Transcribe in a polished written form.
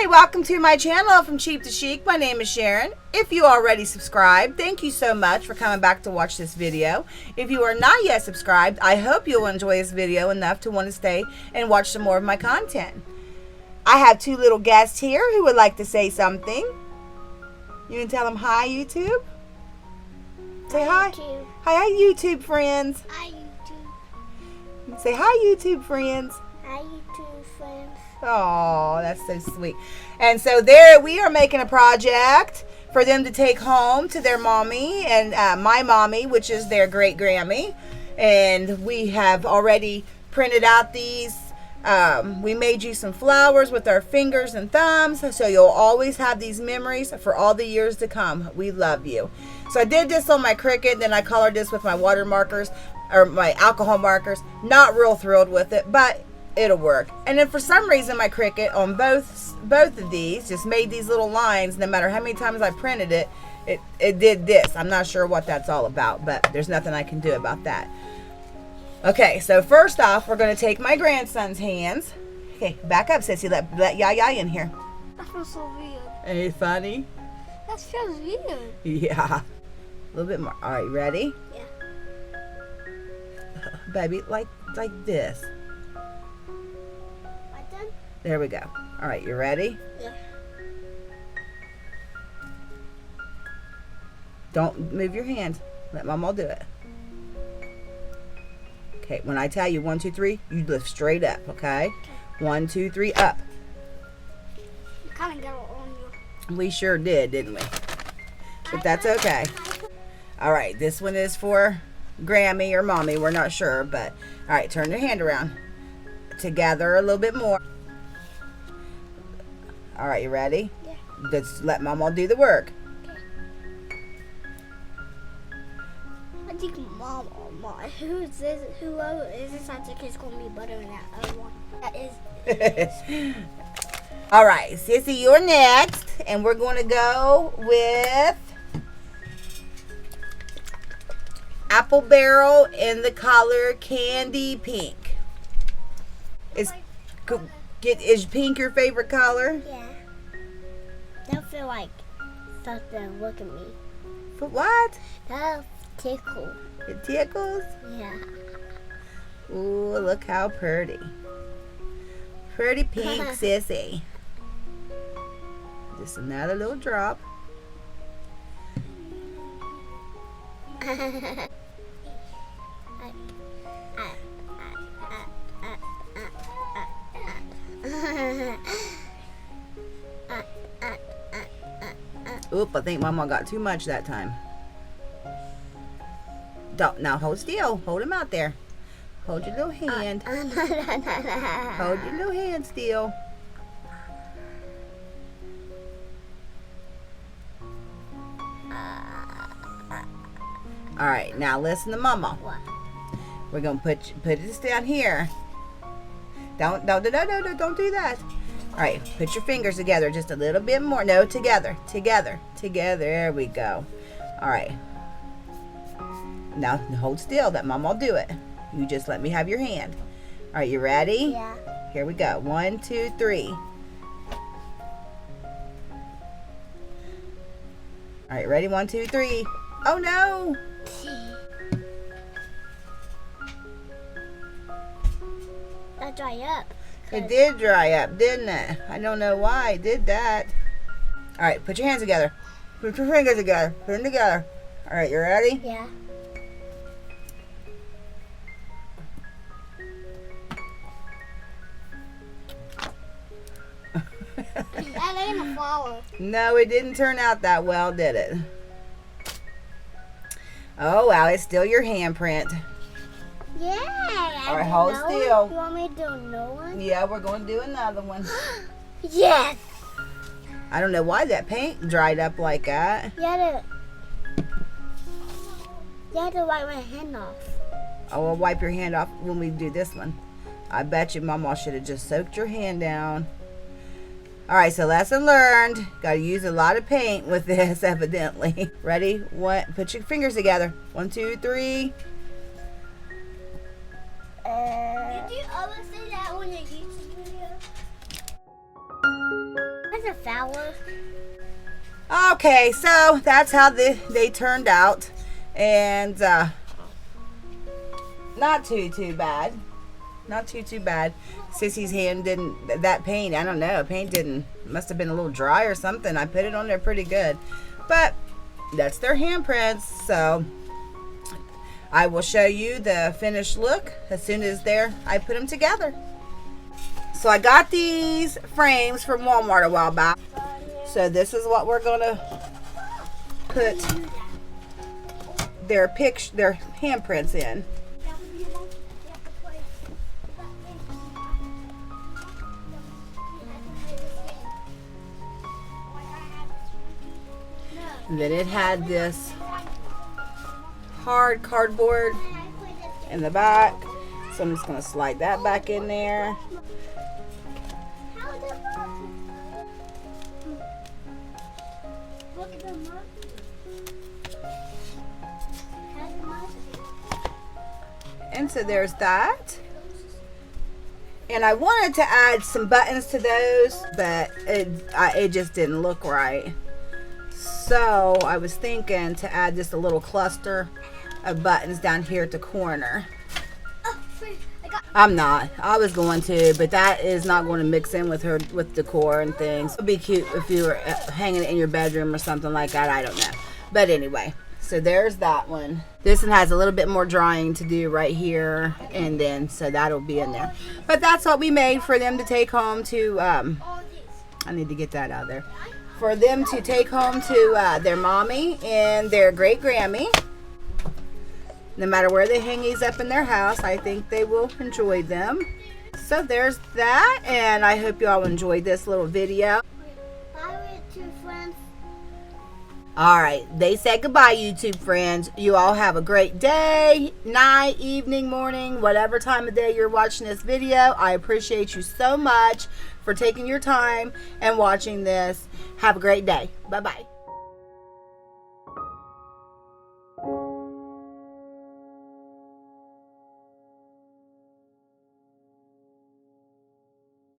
Hi, welcome to my channel from Cheap to Chic. My name is Sharon. If you already subscribed, thank you so much for coming back to watch this video. If you are not yet subscribed, I hope you'll enjoy this video enough to want to stay and watch some more of my content. I have two little guests here who would like to say something. You can tell them hi, YouTube. Say hi. YouTube. Hi, YouTube friends. Hi, YouTube. Say hi, YouTube friends. Hi, YouTube friends. Oh, that's so sweet. And so there we are making a project for them to take home to their mommy and my mommy, which is their great Grammy. And we have already printed out these. We made you some flowers with our fingers and thumbs, so you'll always have these memories for all the years to come. We love you. So I did this on my Cricut, then I colored this with my water markers or my alcohol markers. Not real thrilled with it, but it'll work. And then for some reason my Cricut on both of these just made these little lines. No matter how many times I printed it, it did this. I'm not sure what that's all about, but there's nothing I can do about that. Okay, so first off, we're going to take my grandson's hands. Okay, back up, Sissy. Let Yaya in here. That feels so weird. Ain't it funny? That feels weird. Yeah. A little bit more. All right, ready? Yeah. Baby, like this. Like done? There we go. All right, you ready? Yeah. Don't move your hands. Let Mama do it. Okay, when I tell you 1, 2, 3, you lift straight up, okay? 1, 2, 3, up. You kind of got it on you. We sure did, didn't we? But that's okay. All right, this one is for Grammy or Mommy. We're not sure, but all right, turn your hand around. Together a little bit more. All right, you ready? Yeah. Just let Mama do the work. I think Mom or Mom. Who is this? Whoever is this? I think it's going to be better than that other one. That is. All right, Sissy, you're next, and we're going to go with Apple Barrel in the color Candy Pink. Is pink your favorite color? Yeah. That feel like something. Look at me. For what? That tickle. It tickles? Yeah. Ooh, look how pretty. Pretty pink, Sissy. Just another little drop. Oop, I think Mama got too much that time. Don't, now hold still. Hold him out there. Hold your little hand. Hold your little hand still. All right, now listen to Mama. What? We're gonna put this down here. Don't do that. All right, put your fingers together just a little bit more. No, together. There we go. All right. Now hold still. Let Mama do it. You just let me have your hand. All right, you ready? Yeah. Here we go. 1, 2, 3. All right, ready? 1, 2, 3. Oh no! That dry up. It did dry up, didn't it? I don't know why it did that. All right, put your hands together. Put your fingers together. Put them together. All right, you ready? Yeah. That ain't a flower. No, it didn't turn out that well, did it? Oh, wow, it's still your handprint. Yeah. All right, hold still. You want me to do another one? Yeah, we're going to do another one. Yes. I don't know why that paint dried up like that. You had to wipe my hand off. I will wipe your hand off when we do this one. I bet you Mama should have just soaked your hand down. All right, so lesson learned. Got to use a lot of paint with this, evidently. Ready? What? Put your fingers together. 1, 2, 3. Did you always say that on your YouTube video? That's a flower. Okay, so that's how they turned out, and not too bad. Not too bad. Sissy's hand didn't, that paint, I don't know, paint didn't, must have been a little dry or something. I put it on there pretty good. But that's their handprints, so I will show you the finished look as soon as I put them together. So I got these frames from Walmart a while back. So this is what we're gonna put their handprints in. And then it had this hard cardboard in the back. So I'm just going to slide that back in there. And so there's that. And I wanted to add some buttons to those, but it just didn't look right. So I was thinking to add just a little cluster of buttons down here at the corner. I was going to, but that is not going to mix in with decor and things. It would be cute if you were hanging it in your bedroom or something like that. I don't know. But anyway, so there's that one. This one has a little bit more drying to do right here, and then so that'll be in there. But that's what we made for them to take home to, I need to get that out of there. For them to take home to their mommy and their great Grammy. No matter where they hang these up in their house, I think they will enjoy them. So there's that, and I hope you all enjoyed this little video. Bye, YouTube friends. Alright, they said goodbye, YouTube friends. You all have a great day, night, evening, morning, whatever time of day you're watching this video. I appreciate you so much for taking your time and watching this. Have a great day. Bye-bye.